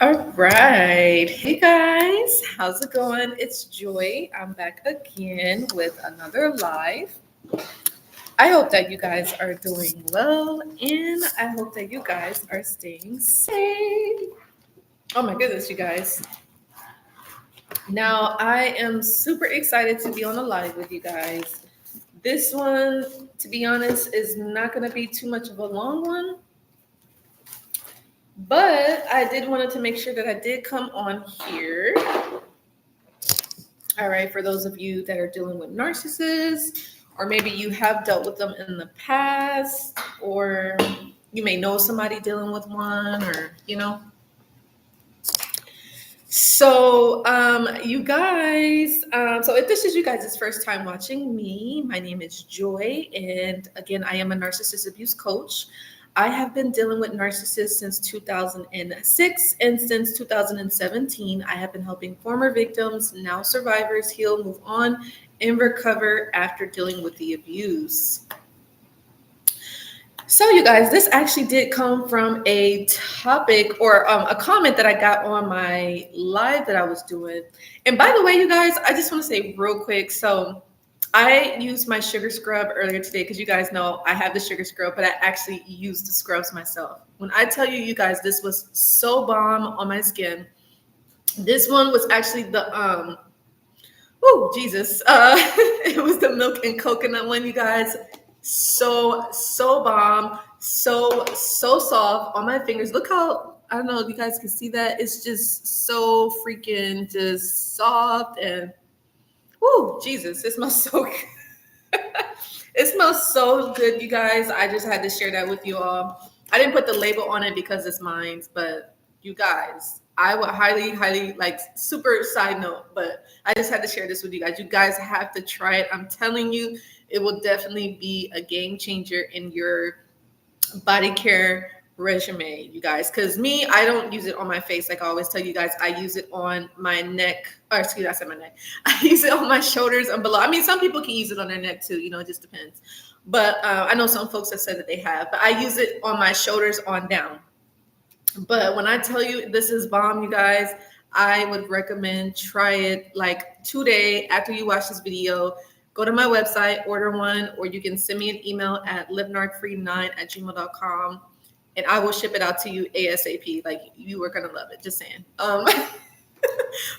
All right. Hey guys, how's it going? It's Joy. I'm back again with another live. I hope that you guys are doing well and I hope that you guys are staying safe. Oh my goodness, you guys. Now, I am super excited to be on a live with you guys. This one, to be honest, is not going to be too much of a long one. But I did wanted to make sure that I did come on here. All right, for those of you that are dealing with narcissists, or maybe you have dealt with them in the past, or you may know somebody dealing with one, or. So, you guys, so if this is you guys' first time watching me, my name is Joy, and again, I am a narcissist abuse coach. I have been dealing with narcissists since 2006, and since 2017, I have been helping former victims, now survivors, heal, move on, and recover after dealing with the abuse. So, you guys, this actually did come from a topic or a comment that I got on my live that I was doing. And by the way, you guys, I just want to say real quick. So, I used my sugar scrub earlier today because you guys know I have the sugar scrub, but I actually used the scrubs myself. When I tell you, you guys, this was so bomb on my skin. This one was actually the Jesus. It was the milk and coconut one, you guys. So bomb, so soft on my fingers. Look how, I don't know if you guys can see that. It's just so freaking just soft and Jesus, it smells so good. It smells so good, you guys. I just had to share that with you all. I didn't put the label on it because it's mine, but you guys, I would highly like, super side note, but I just had to share this with you guys. You guys have to try it. I'm telling you, it will definitely be a game changer in your body care resume, you guys. Because me, I don't use it on my face. Like I always tell you guys, I use it on my neck. Or excuse me, I said my neck. I use it on my shoulders and below. I mean, some people can use it on their neck too. It just depends. But I know some folks have said that they have. But I use it on my shoulders on down. But when I tell you this is bomb, you guys, I would recommend try it like today after you watch this video. Go to my website, order one, or you can send me an email at livenarcfree9@gmail.com, and I will ship it out to you ASAP. Like, you are going to love it, just saying. But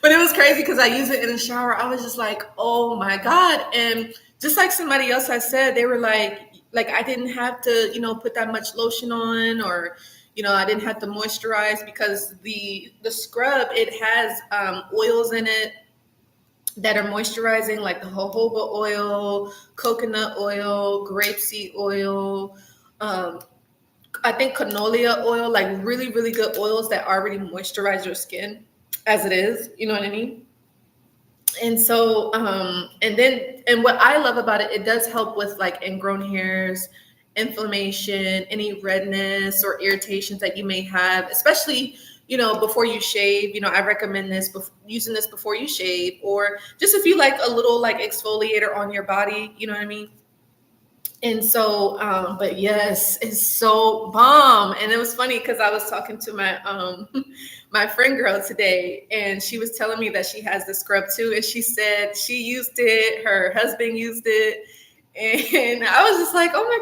it was crazy because I used it in the shower. I was just like, oh my God. And just like somebody else has said, they were like I didn't have to, put that much lotion on, or I didn't have to moisturize because the scrub, it has oils in it that are moisturizing, like the jojoba oil, coconut oil, grapeseed oil, I think canola oil, like really, really good oils that already moisturize your skin as it is, you know what I mean? And so, and what I love about it, it does help with like ingrown hairs, inflammation, any redness or irritations that you may have, especially, before you shave. I recommend using this before you shave, or just if you like a little like exfoliator on your body, you know what I mean? And so, but yes, it's so bomb. And it was funny because I was talking to my my friend girl today, and she was telling me that she has the scrub too. And she said she used it, her husband used it. And I was just like, oh my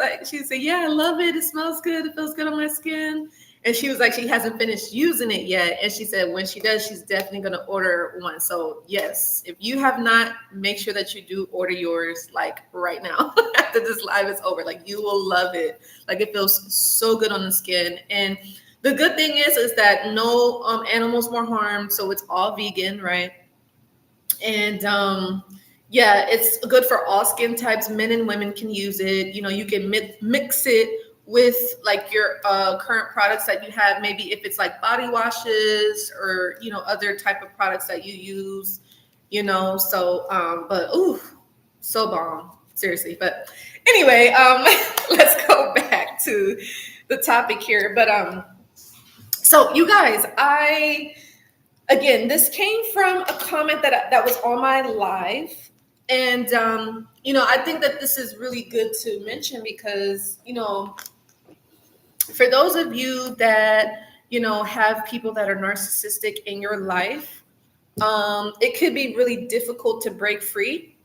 gosh. She said, yeah, I love it. It smells good. It feels good on my skin. And she was like, she hasn't finished using it yet. And she said, when she does, she's definitely going to order one. So yes, if you have not, make sure that you do order yours like right now after this live is over. Like, you will love it. Like, it feels so good on the skin. And the good thing is that no animals were harmed. So it's all vegan, right? And yeah, it's good for all skin types. Men and women can use it. You can mix it with like your current products that you have, maybe if it's like body washes or other type of products that you use, so but so bomb, seriously. But anyway, let's go back to the topic here. But so you guys, again, this came from a comment that was on my live. And I think that this is really good to mention because for those of you that have people that are narcissistic in your life, it could be really difficult to break free.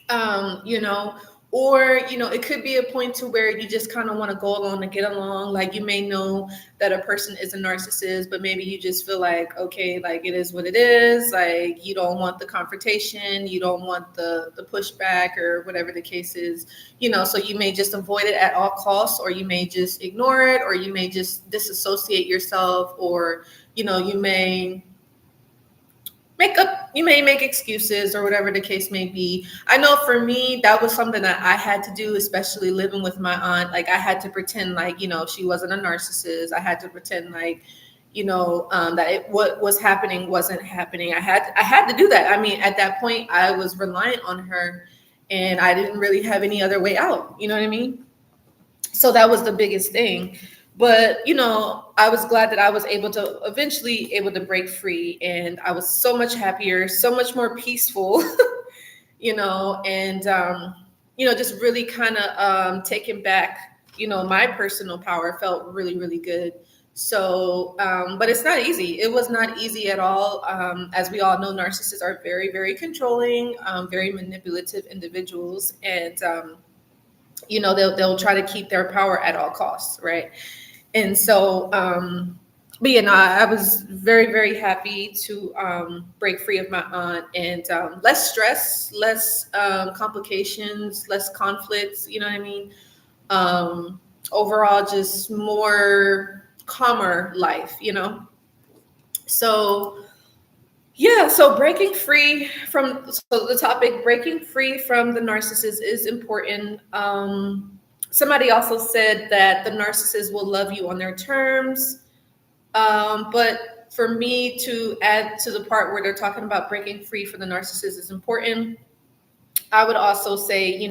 um, you know, or it could be a point to where you just kind of want to go along and get along. Like you may know that a person is a narcissist, but maybe you just feel like, okay, like it is what it is. Like you don't want the confrontation, you don't want the pushback or whatever the case is. So you may just avoid it at all costs, or you may just ignore it, or you may just disassociate yourself, or you may make excuses or whatever the case may be. I know for me, that was something that I had to do, especially living with my aunt. Like I had to pretend like, she wasn't a narcissist. I had to pretend like, that what was happening wasn't happening. I had to do that. I mean, at that point I was reliant on her and I didn't really have any other way out. You know what I mean? So that was the biggest thing. But I was glad that I was eventually able to break free, and I was so much happier, so much more peaceful. And just really kind of taking back my personal power felt really, really good. So but it's not easy. It was not easy at all. As we all know, narcissists are very, very controlling, very manipulative individuals, and they'll try to keep their power at all costs, right? And so, but I was very, very happy to break free of my aunt, and less stress, less complications, less conflicts. You know what I mean? Overall, just more calmer life. So yeah, so breaking free from the topic, breaking free from the narcissist is important. Somebody also said that the narcissist will love you on their terms. But for me to add to the part where they're talking about breaking free from the narcissist is important, I would also say,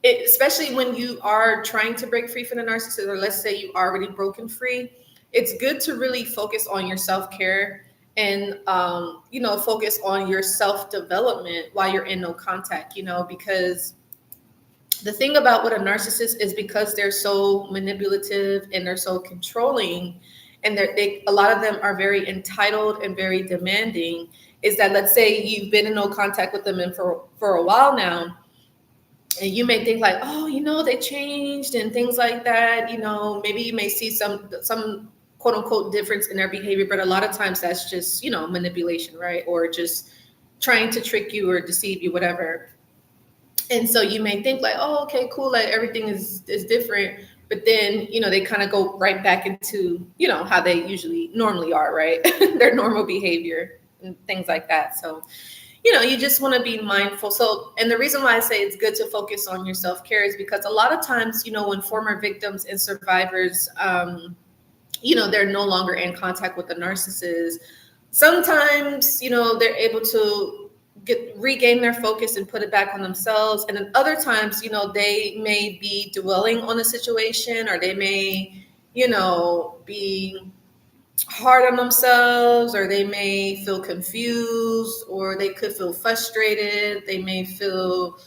especially when you are trying to break free from the narcissist, or let's say you already broken free, it's good to really focus on your self-care and, focus on your self-development while you're in no contact, because the thing about what a narcissist is, because they're so manipulative and they're so controlling, and a lot of them are very entitled and very demanding, is that let's say you've been in no contact with them and for a while now, and you may think like, oh, they changed and things like that. Maybe you may see some quote unquote difference in their behavior, but a lot of times that's just, manipulation, right? Or just trying to trick you or deceive you, whatever. And so you may think like, oh, okay, cool, like everything is different. But then, they kind of go right back into, how they normally are, right? Their normal behavior and things like that. So, you just want to be mindful. So, and the reason why I say it's good to focus on your self-care is because a lot of times, when former victims and survivors, they're no longer in contact with the narcissist, sometimes, they're able to regain their focus and put it back on themselves. And then other times, they may be dwelling on the situation, or they may, be hard on themselves, or they may feel confused, or they could feel frustrated. They may feel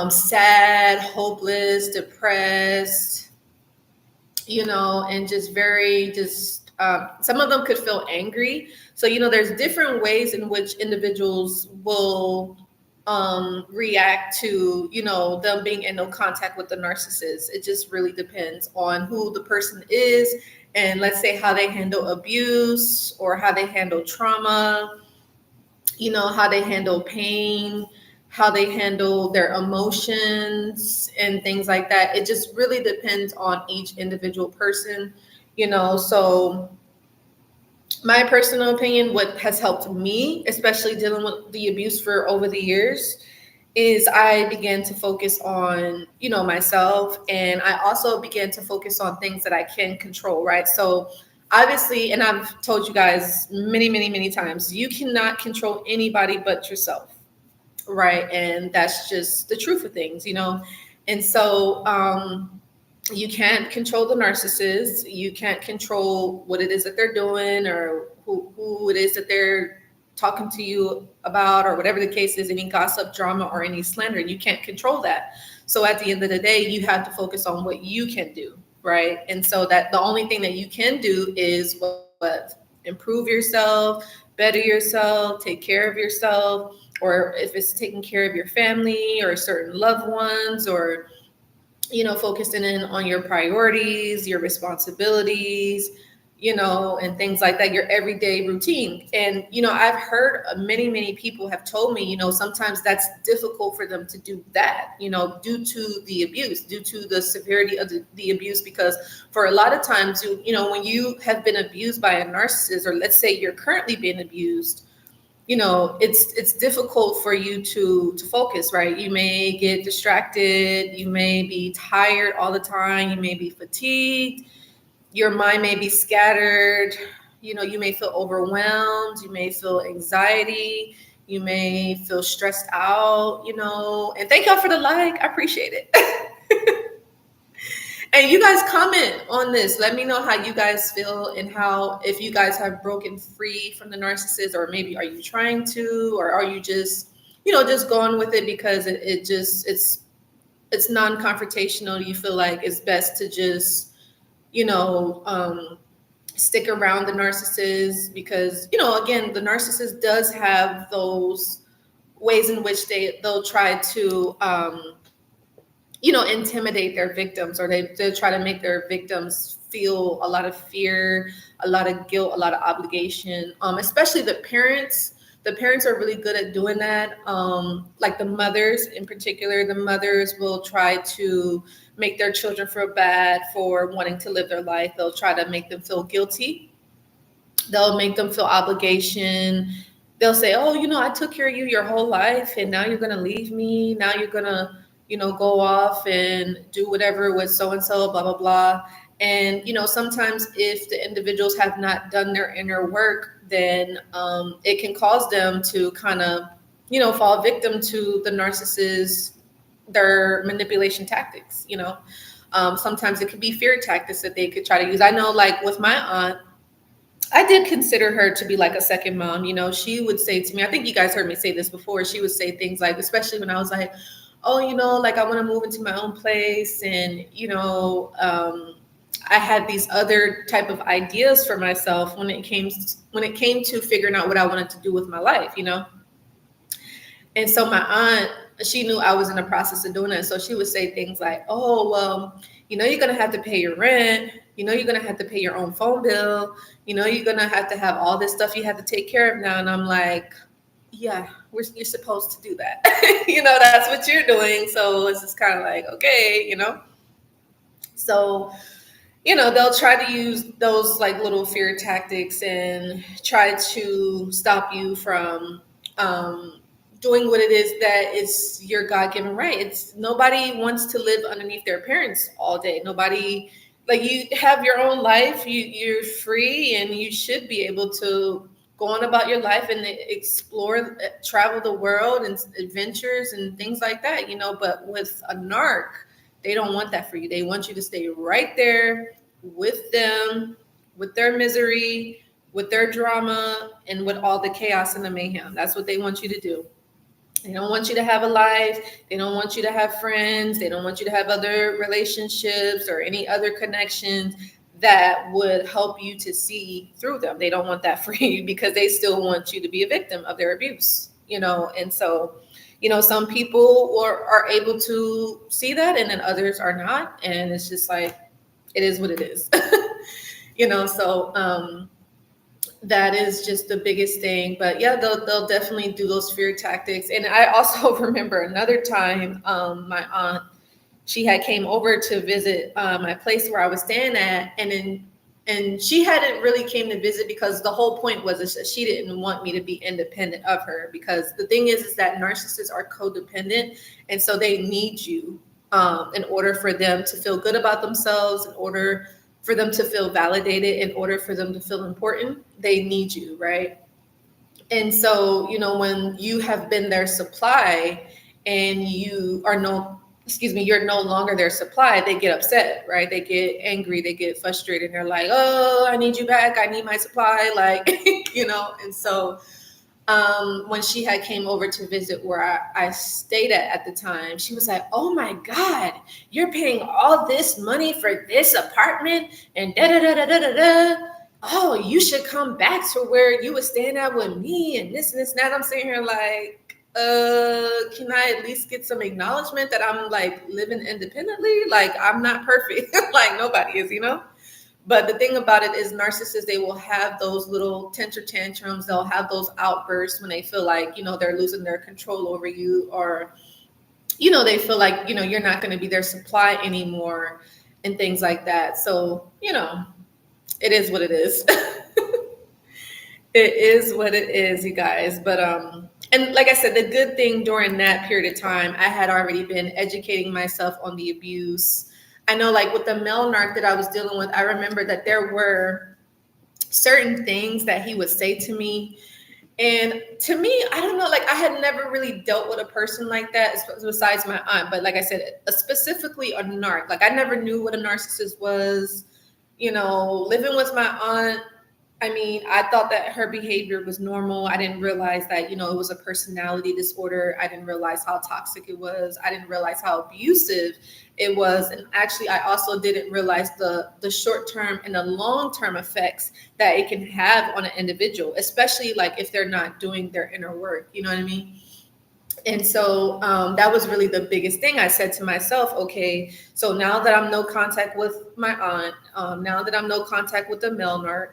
sad, hopeless, depressed, and just some of them could feel angry. So, there's different ways in which individuals will react to, them being in no contact with the narcissist. It just really depends on who the person is, and let's say how they handle abuse, or how they handle trauma, how they handle pain, how they handle their emotions and things like that. It just really depends on each individual person, so my personal opinion, what has helped me, especially dealing with the abuse for over the years, is I began to focus on, myself. And I also began to focus on things that I can control, right? So obviously, and I've told you guys many, many, many times, you cannot control anybody but yourself, right? And that's just the truth of things, And so, you can't control the narcissist. You can't control what it is that they're doing, or who it is that they're talking to you about, or whatever the case is, any gossip, drama, or any slander. You can't control that. So at the end of the day, you have to focus on what you can do, right? And so that the only thing that you can do is what? Improve yourself, better yourself, take care of yourself, or if it's taking care of your family or certain loved ones, or focusing in on your priorities, your responsibilities, and things like that, your everyday routine. And, I've heard many people have told me, sometimes that's difficult for them to do that, due to the abuse, due to the severity of the abuse, because for a lot of times, when you have been abused by a narcissist, or let's say you're currently being abused, it's difficult for you to focus, right? You may get distracted, you may be tired all the time, you may be fatigued, your mind may be scattered, you may feel overwhelmed, you may feel anxiety, you may feel stressed out, and thank y'all for the like, I appreciate it. And you guys comment on this. Let me know how you guys feel, and how, if you guys have broken free from the narcissist, or maybe are you trying to, or are you just, just going with it because it's non-confrontational. You feel like it's best to just, stick around the narcissist because, again, the narcissist does have those ways in which they'll try to, intimidate their victims, or they try to make their victims feel a lot of fear, a lot of guilt, a lot of obligation, especially the parents. The parents are really good at doing that. Like the mothers in particular, the mothers will try to make their children feel bad for wanting to live their life. They'll try to make them feel guilty. They'll make them feel obligation. They'll say, oh, I took care of you your whole life, and now you're going to leave me. Now you're going to go off and do whatever with so-and-so, blah, blah, blah. And, sometimes if the individuals have not done their inner work, then it can cause them to kind of, fall victim to the narcissist, their manipulation tactics, Sometimes it could be fear tactics that they could try to use. I know, like with my aunt, I did consider her to be like a second mom. She would say to me, I think you guys heard me say this before, she would say things like, especially when I was like, oh, like I want to move into my own place. And, I had these other type of ideas for myself when it came to figuring out what I wanted to do with my life, And so my aunt, she knew I was in the process of doing it. So she would say things like, oh, well, you're going to have to pay your rent. You're going to have to pay your own phone bill. You're going to have all this stuff you have to take care of now. And I'm like, yeah, you're supposed to do that. That's what you're doing. So it's just kind of like, okay, So, they'll try to use those like little fear tactics and try to stop you from doing what it is that is your God-given right. It's nobody wants to live underneath their parents all day. Nobody, like, you have your own life. You're free, and you should be able to go on about your life and explore, travel the world and adventures and things like that, But with a narc, they don't want that for you. They want you to stay right there with them, with their misery, with their drama, and with all the chaos and the mayhem. That's what they want you to do. They don't want you to have a life. They don't want you to have friends. They don't want you to have other relationships or any other connections that would help you to see through them. They don't want that for you because they still want you to be a victim of their abuse, And so, some people are able to see that, and then others are not. And it's just like, it is what it is, So that is just the biggest thing. But yeah, they'll definitely do those fear tactics. And I also remember another time, my aunt, she had came over to visit my place where I was staying at, and she hadn't really came to visit because the whole point was that she didn't want me to be independent of her. Because the thing is that narcissists are codependent, and so they need you in order for them to feel good about themselves, in order for them to feel validated, in order for them to feel important. They need you, right? And so, when you have been their supply and you're no longer their supply, they get upset, right? They get angry, they get frustrated. They're like, oh, I need you back. I need my supply. Like, and so when she had came over to visit where I stayed at the time, she was like, "Oh my God, you're paying all this money for this apartment and da da da da da da da. Oh, you should come back to where you were staying at with me and this and this and that." I'm sitting here like, can I at least get some acknowledgement that I'm like living independently? Like, I'm not perfect. Like nobody is, you know? But the thing about it is narcissists, they will have those little temper tantrums. They'll have those outbursts when they feel like, they're losing their control over you, or, they feel like, you're not going to be their supply anymore and things like that. So, it is what it is. It is what it is, you guys. But, and like I said, the good thing during that period of time, I had already been educating myself on the abuse. I know, like with the male narc that I was dealing with, I remember that there were certain things that he would say to me. And to me, I don't know, like I had never really dealt with a person like that besides my aunt. But like I said, specifically a narc, like I never knew what a narcissist was, living with my aunt. I mean, I thought that her behavior was normal. I didn't realize that, it was a personality disorder. I didn't realize how toxic it was. I didn't realize how abusive it was. And actually, I also didn't realize the short-term and the long-term effects that it can have on an individual, especially like if they're not doing their inner work. You know what I mean? And so that was really the biggest thing. I said to myself, okay, so now that I'm no contact with my aunt, now that I'm no contact with the male narc,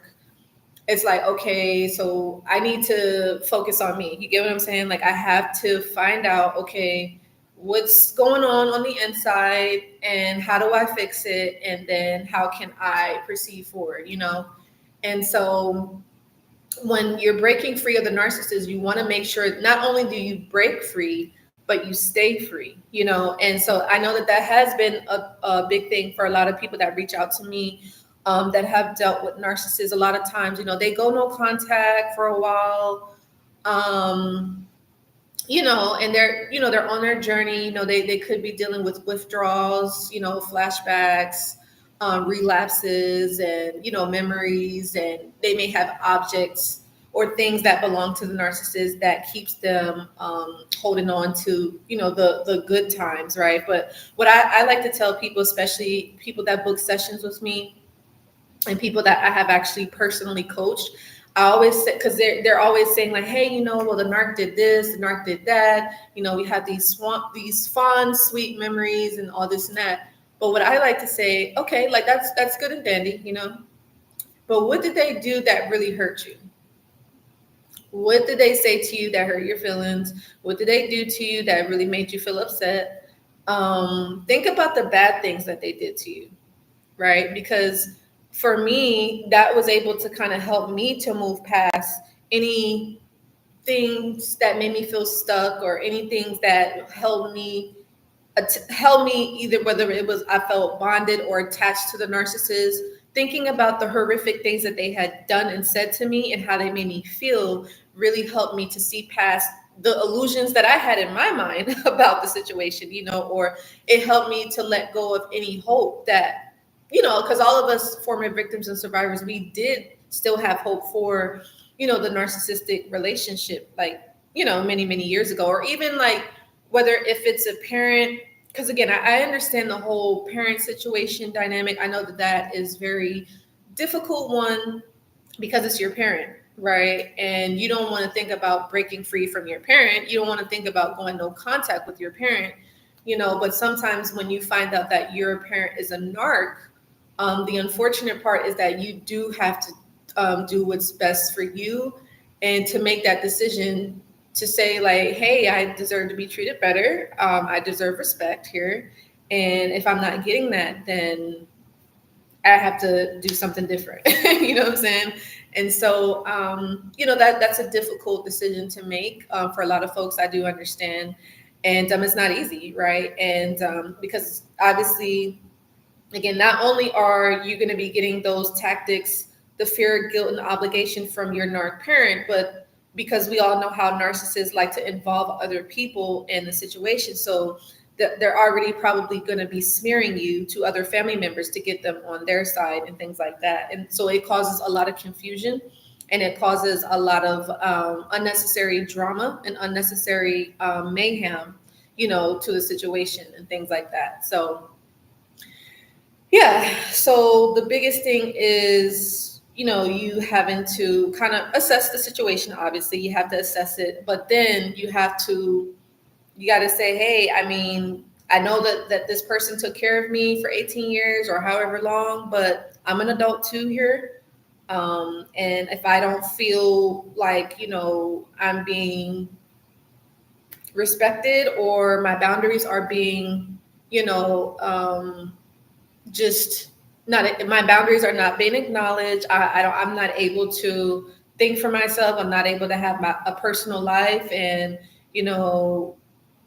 it's like, okay, so I need to focus on me. You get what I'm saying? Like I have to find out, okay, what's going on the inside and how do I fix it? And then how can I proceed forward, And so when you're breaking free of the narcissist, you want to make sure not only do you break free, but you stay free, And so I know that has been a big thing for a lot of people that reach out to me that have dealt with narcissists. A lot of times, they go no contact for a while, and they're on their journey. They could be dealing with withdrawals, flashbacks, relapses, and memories, and they may have objects or things that belong to the narcissist that keeps them holding on to the good times, right? But what I like to tell people, especially people that book sessions with me and people that I have actually personally coached, I always say, because they're always saying like, hey, well, the narc did this, the narc did that. We have these fond, sweet memories and all this and that. But what I like to say, okay, like that's good and dandy, But what did they do that really hurt you? What did they say to you that hurt your feelings? What did they do to you that really made you feel upset? Think about the bad things that they did to you, right? Because for me, that was able to kind of help me to move past any things that made me feel stuck or any things that held me either, whether it was I felt bonded or attached to the narcissist. Thinking about the horrific things that they had done and said to me and how they made me feel really helped me to see past the illusions that I had in my mind about the situation, or it helped me to let go of any hope that, because all of us former victims and survivors, we did still have hope for, the narcissistic relationship, like, many, many years ago, or even like whether if it's a parent, because again, I understand the whole parent situation dynamic. I know that is very difficult one because it's your parent, right? And you don't want to think about breaking free from your parent. You don't want to think about going no contact with your parent, but sometimes when you find out that your parent is a narc, the unfortunate part is that you do have to do what's best for you and to make that decision to say like, hey, I deserve to be treated better. I deserve respect here. And if I'm not getting that, then I have to do something different. You know what I'm saying? And so, that's a difficult decision to make for a lot of folks. I do understand. And it's not easy, right? And because obviously, again, not only are you going to be getting those tactics, the fear, guilt, and obligation from your narc parent, but because we all know how narcissists like to involve other people in the situation. So they're already probably going to be smearing you to other family members to get them on their side and things like that. And so it causes a lot of confusion and it causes a lot of unnecessary drama and unnecessary mayhem, to the situation and things like that. So yeah, so the biggest thing is, you having to kind of assess the situation. Obviously, you have to assess it, but then you got to say, hey, I mean, I know that this person took care of me for 18 years or however long, but I'm an adult too here. And if I don't feel like, I'm being respected, or my boundaries are being, just not, my boundaries are not being acknowledged. I'm not able to think for myself. I'm not able to have a personal life, and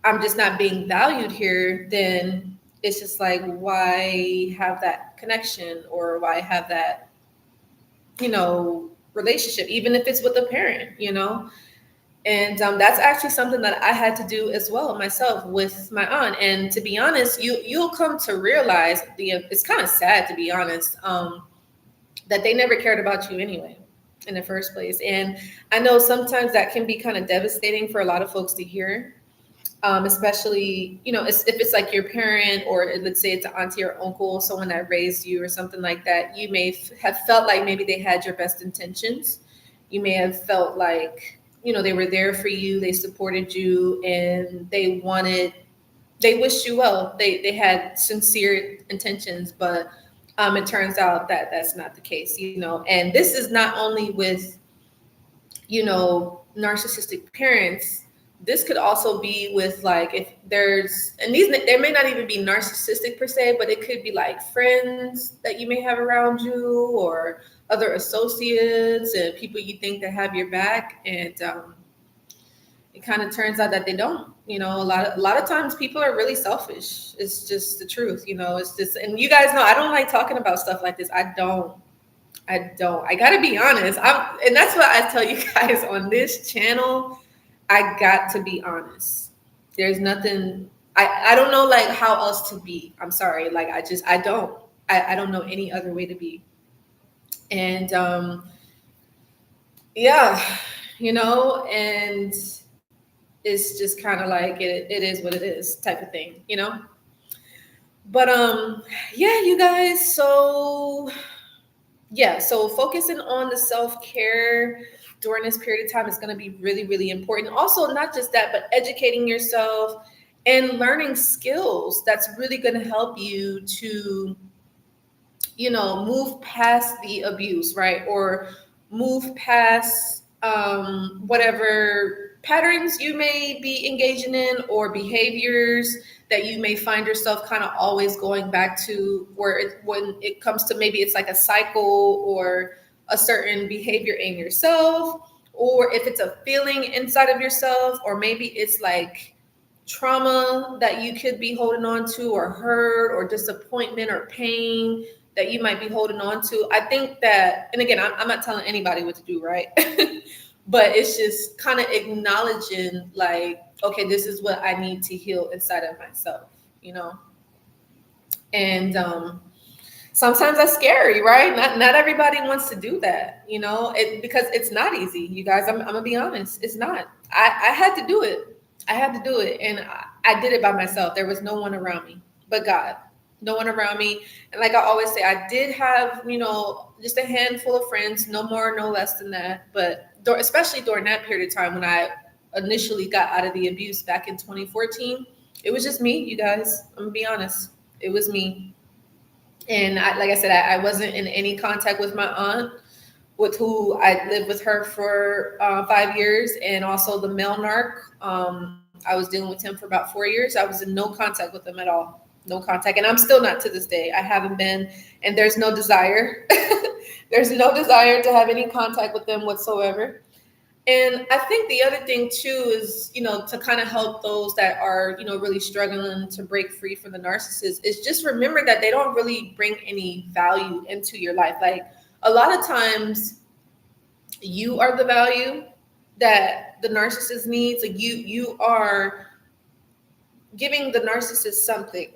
I'm just not being valued here. Then it's just like, why have that connection, or why have that, relationship, even if it's with a parent. And that's actually something that I had to do as well myself with my aunt. And to be honest, you'll come to realize, it's kind of sad, to be honest, that they never cared about you anyway in the first place. And I know sometimes that can be kind of devastating for a lot of folks to hear, especially, if it's like your parent, or let's say it's an auntie or uncle, someone that raised you or something like that. You may have felt like maybe they had your best intentions. You may have felt like, they were there for you, they supported you, and they wished you well. They had sincere intentions, but it turns out that that's not the case. And this is not only with, narcissistic parents. This could also be with, like, if there's, and there may not even be narcissistic per se, but it could be like friends that you may have around you, or other associates and people you think that have your back. And it kind of turns out that they don't. A lot of times people are really selfish. It's just the truth. It's just, and you guys know I don't like talking about stuff like this. I don't. I gotta be honest. And that's what I tell you guys on this channel. I got to be honest. There's nothing, I don't know like how else to be. I'm sorry. Like, I don't know any other way to be. And yeah, and it's just kind of like, it is what it is type of thing. But yeah, you guys, so focusing on the self-care during this period of time is going to be really, really important. Also, not just that, but educating yourself and learning skills that's really going to help you to, move past the abuse, right? Or move past whatever patterns you may be engaging in, or behaviors that you may find yourself kind of always going back to, when it comes to, maybe it's like a cycle or a certain behavior in yourself, or if it's a feeling inside of yourself, or maybe it's like trauma that you could be holding on to, or hurt, or disappointment, or pain that you might be holding on to. I think that, and again, I'm not telling anybody what to do, right? But it's just kind of acknowledging, like, okay, this is what I need to heal inside of myself, And sometimes that's scary, right? Not everybody wants to do that, because it's not easy, you guys. I'm gonna be honest, it's not. I had to do it. And I did it by myself. There was no one around me but God. No one around me. And like I always say, I did have, just a handful of friends, no more, no less than that. But especially during that period of time when I initially got out of the abuse back in 2014, it was just me, you guys. I'm gonna be honest. It was me. And like I said, I wasn't in any contact with my aunt, with who I lived with her for 5 years, and also the male narc. I was dealing with him for about 4 years. I was in no contact with him at all. No contact. And I'm still not to this day. I haven't been, and there's no desire. There's no desire to have any contact with them whatsoever. And I think the other thing too is, to kind of help those that are, really struggling to break free from the narcissist, is just remember that they don't really bring any value into your life. Like, a lot of times you are the value that the narcissist needs. Like, you are giving the narcissist something.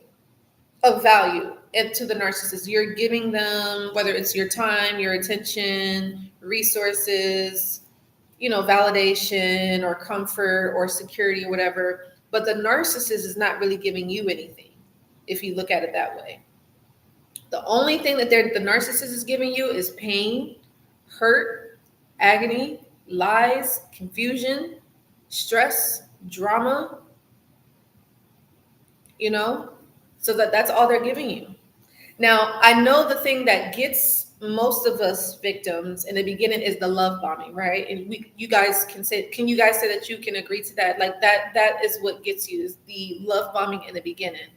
of value to the narcissist. You're giving them, whether it's your time, your attention, resources, validation or comfort or security or whatever. But the narcissist is not really giving you anything if you look at it that way. The only thing that the narcissist is giving you is pain, hurt, agony, lies, confusion, stress, drama, so that's all they're giving you. Now, I know the thing that gets most of us victims in the beginning is the love bombing, right? And you guys can you guys say that you can agree to that? Like that is what gets you, is the love bombing in the beginning.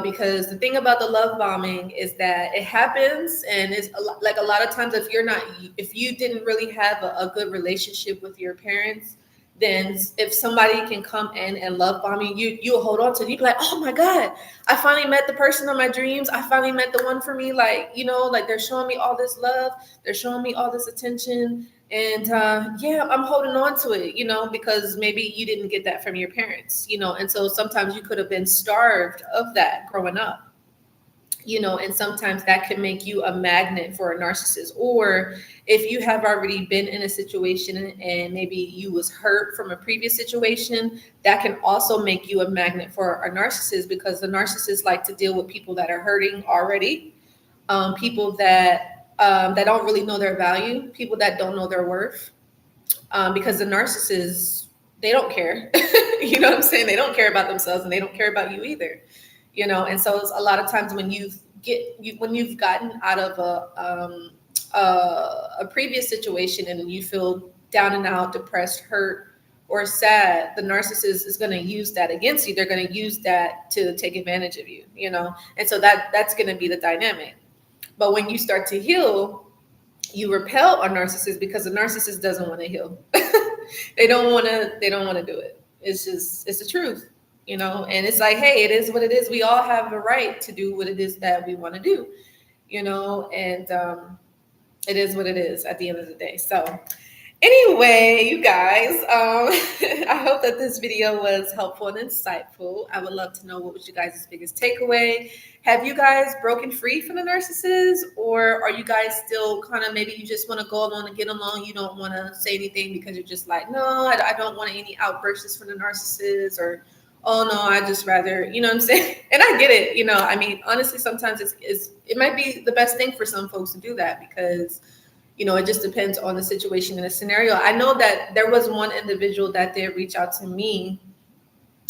Because the thing about the love bombing is that it happens, and it's like a lot of times if you didn't really have a good relationship with your parents, then if somebody can come in and love bomb you'll hold on to it. You'll be like, oh my God, I finally met the person of my dreams. I finally met the one for me. Like, like they're showing me all this love. They're showing me all this attention. And I'm holding on to it, because maybe you didn't get that from your parents, and so sometimes you could have been starved of that growing up. And sometimes that can make you a magnet for a narcissist. Or if you have already been in a situation and maybe you was hurt from a previous situation, that can also make you a magnet for a narcissist, because the narcissists like to deal with people that are hurting already, people that don't really know their value, people that don't know their worth, because the narcissists, they don't care. You know what I'm saying? They don't care about themselves, and they don't care about you either. And so it's a lot of times when you've gotten out of a previous situation and you feel down and out, depressed, hurt, or sad, the narcissist is going to use that against you. They're going to use that to take advantage of you, and so that's going to be the dynamic. But when you start to heal, you repel a narcissist because the narcissist doesn't want to heal. They don't want to do it. It's the truth. And it's like, hey, it is what it is. We all have a right to do what it is that we want to do, and it is what it is at the end of the day. So anyway, you guys, I hope that this video was helpful and insightful. I would love to know what was your guys' biggest takeaway. Have you guys broken free from the narcissist, or are you guys still kind of, maybe you just want to go along and get along? You don't want to say anything because you're just like, no, I don't want any outbursts from the narcissist, or oh no, I just rather, what I'm saying? And I get it, I mean, honestly, sometimes it might be the best thing for some folks to do that, because, it just depends on the situation and the scenario. I know that there was one individual that did reach out to me,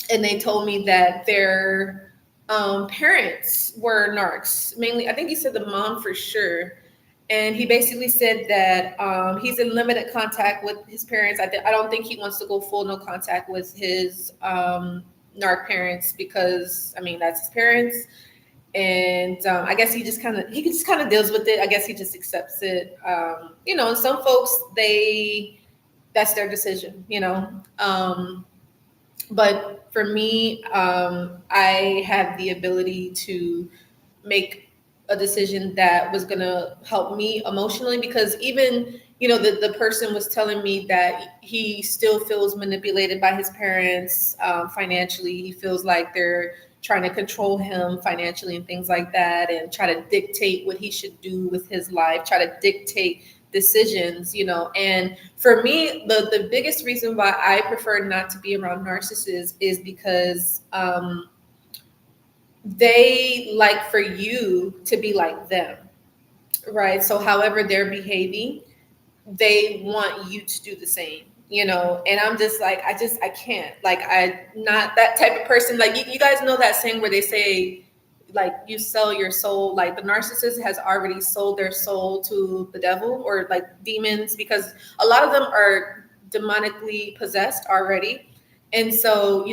and they told me that their parents were narcs. Mainly, I think he said the mom for sure. And he basically said that he's in limited contact with his parents. I don't think he wants to go full no contact with his narc parents, because I mean, that's his parents. And I guess he just kind of deals with it. I guess he just accepts it. And some folks, that's their decision, but for me, I have the ability to make a decision that was going to help me emotionally, because even, the person was telling me that he still feels manipulated by his parents financially. He feels like they're trying to control him financially and things like that, and try to dictate what he should do with his life, try to dictate decisions, and for me, the biggest reason why I prefer not to be around narcissists is because they like for you to be like them, right? So however they're behaving, they want you to do the same, and I'm just like, I can't, like, I'm not that type of person. Like, you guys know that saying where they say, like, you sell your soul, like the narcissist has already sold their soul to the devil or like demons, because a lot of them are demonically possessed already. And so,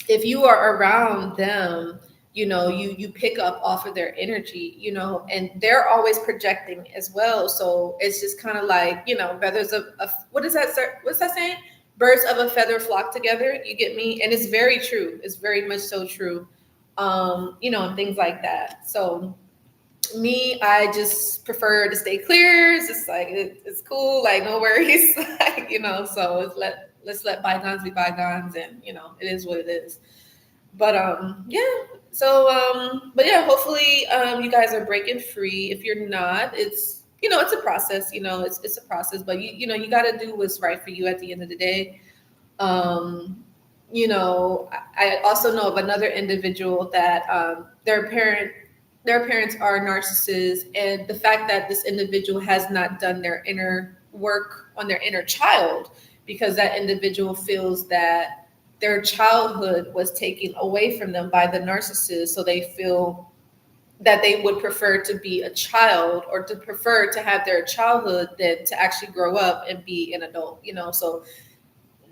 if you are around them, you pick up off of their energy, and they're always projecting as well. So it's just kind of like, feathers of what's that saying? Birds of a feather flock together. You get me? And it's very true. It's very much so true. And things like that. So me, I just prefer to stay clear. It's just like, it's cool. Like, no worries. Like, so let's let bygones be bygones, and, it is what it is. But, yeah. But yeah, hopefully you guys are breaking free. If you're not, it's a process. It's a process, but you got to do what's right for you at the end of the day. Um, I also know of another individual that their parents are narcissists, and the fact that this individual has not done their inner work on their inner child, because that individual feels that their childhood was taken away from them by the narcissist, so they feel that they would prefer to be a child, or to prefer to have their childhood than to actually grow up and be an adult. So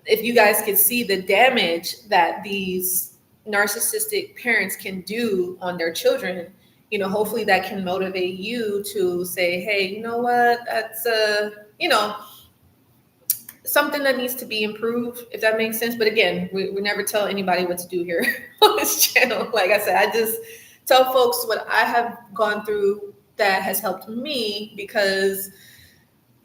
if you guys can see the damage that these narcissistic parents can do on their children, hopefully that can motivate you to say, hey, you know what, that's something that needs to be improved, if that makes sense. But again, we never tell anybody what to do here on this channel. Like I said, I just tell folks what I have gone through that has helped me, because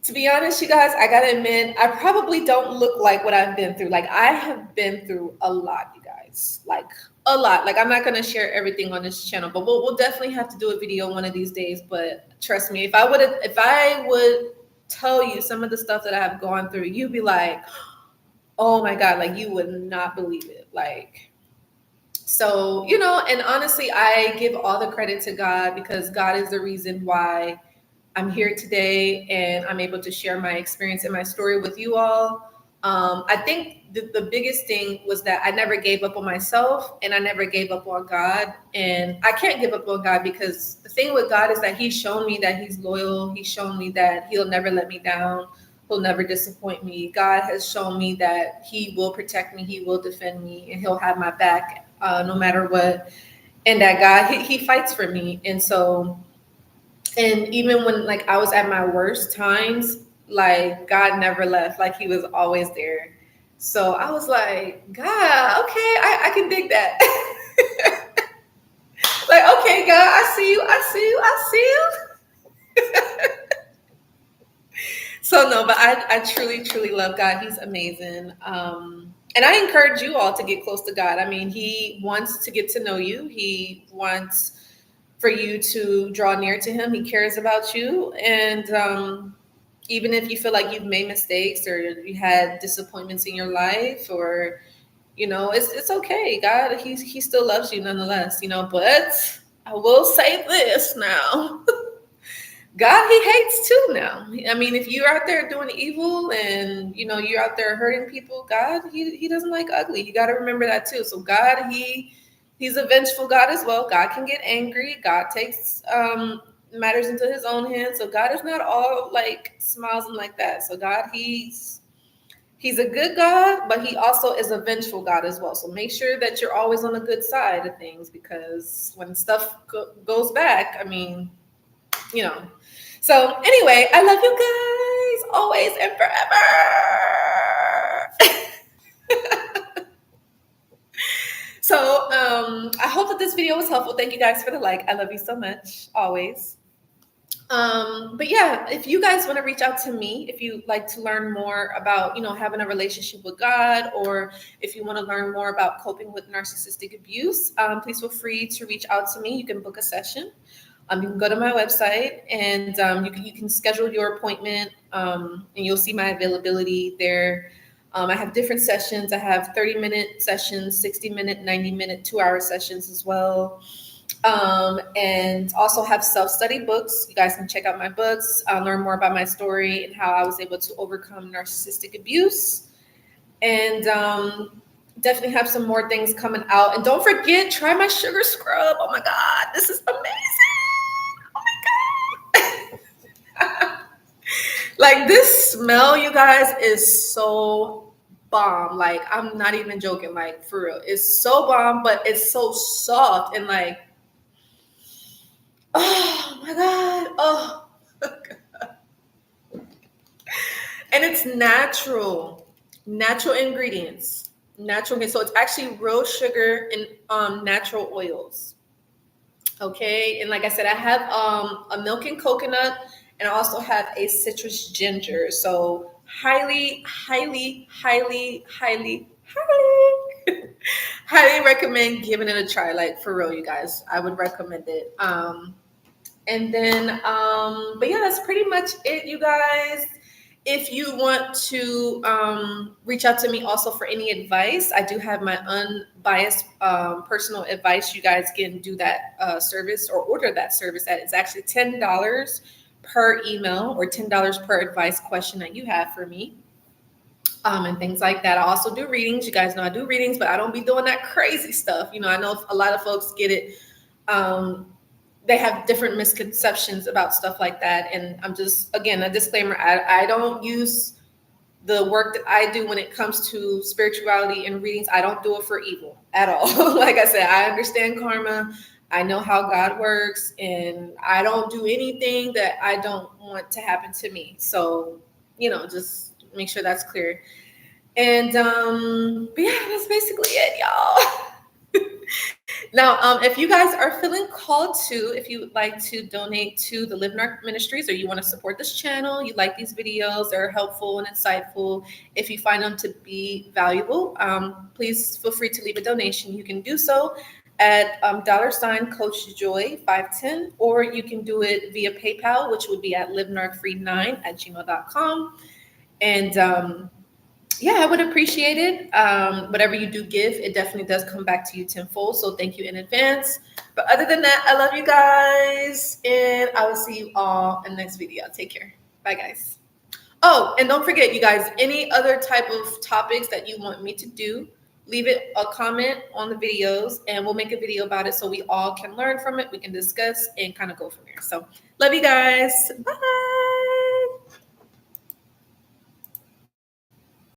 to be honest, you guys, I gotta admit, I probably don't look like what I've been through. Like, I have been through a lot, you guys. Like, a lot. Like, I'm not gonna share everything on this channel, but we'll definitely have to do a video one of these days. But trust me, if I would tell you some of the stuff that I have gone through, you'd be like, oh my God, like you would not believe it. Like, so, and honestly, I give all the credit to God, because God is the reason why I'm here today and I'm able to share my experience and my story with you all. I think the biggest thing was that I never gave up on myself, and I never gave up on God. And I can't give up on God, because the thing with God is that He's shown me that He's loyal. He's shown me that He'll never let me down. He'll never disappoint me. God has shown me that He will protect me. He will defend me, and He'll have my back no matter what. And that God, he fights for me. And so, and even when like I was at my worst times, like God never left. Like He was always there. So I was like, God, okay, I can dig that. Like, okay, God, I see you, I see you, I see you. So no, but I truly, truly love God. He's amazing. And I encourage you all to get close to God. I mean, He wants to get to know you. He wants for you to draw near to Him. He cares about you. And even if you feel like you've made mistakes, or you had disappointments in your life, or, it's okay. God, he still loves you nonetheless, but I will say this now. God, He hates too now. I mean, if you're out there doing evil and, you're out there hurting people, God, he doesn't like ugly. You got to remember that too. So God, He's a vengeful God as well. God can get angry. God takes matters into His own hands. So God is not all like smiles and like that. So God, He's a good God, but He also is a vengeful God as well. So make sure that you're always on the good side of things, because when stuff goes back, I mean, So anyway, I love you guys always and forever. So I hope that this video was helpful. Thank you guys for the like. I love you so much, always. But yeah, if you guys want to reach out to me, if you like to learn more about, having a relationship with God, or if you want to learn more about coping with narcissistic abuse, please feel free to reach out to me. You can book a session. You can go to my website, and you can schedule your appointment, and you'll see my availability there. I have different sessions. I have 30-minute sessions, 60-minute, 90-minute, 2-hour sessions as well. And also have self-study books. You guys can check out my books, learn more about my story and how I was able to overcome narcissistic abuse. And definitely have some more things coming out. And don't forget, try my sugar scrub. Oh my God, this is amazing. Oh my God. Like, this smell, you guys, is so bomb. Like, I'm not even joking. Like, for real, it's so bomb, but it's so soft and like, oh my God. Oh my God. And it's natural ingredients. So it's actually real sugar and natural oils. Okay. And like I said, I have a milk and coconut, and I also have a citrus ginger. So highly, highly, highly, highly, highly Highly recommend giving it a try. Like for real, you guys, I would recommend it. And then, but yeah, that's pretty much it, you guys. If you want to reach out to me also for any advice, I do have my unbiased personal advice. You guys can do that service or order that service. That is actually $10 per email or $10 per advice question that you have for me. And things like that. I also do readings. You guys know I do readings, but I don't be doing that crazy stuff. You know, I know a lot of folks get it. They have different misconceptions about stuff like that. And I'm just, again, a disclaimer, I don't use the work that I do when it comes to spirituality and readings. I don't do it for evil at all. Like I said, I understand karma. I know how God works, and I don't do anything that I don't want to happen to me. So, you know, just make sure that's clear. And but yeah, that's basically it, y'all. Now, if you guys are feeling called to, if you would like to donate to the Live Narc Ministries, or you want to support this channel, you like these videos, they're helpful and insightful. If you find them to be valuable, please feel free to leave a donation. You can do so at $Coach Joy 510, or you can do it via PayPal, which would be at livenarcfree9@gmail.com. And yeah, I would appreciate it. Whatever you do give, it definitely does come back to you tenfold. So thank you in advance. But other than that, I love you guys. And I will see you all in the next video. Take care. Bye, guys. Oh, and don't forget, you guys, any other type of topics that you want me to do, leave it a comment on the videos and we'll make a video about it so we all can learn from it. We can discuss and kind of go from there. So love you guys. Bye.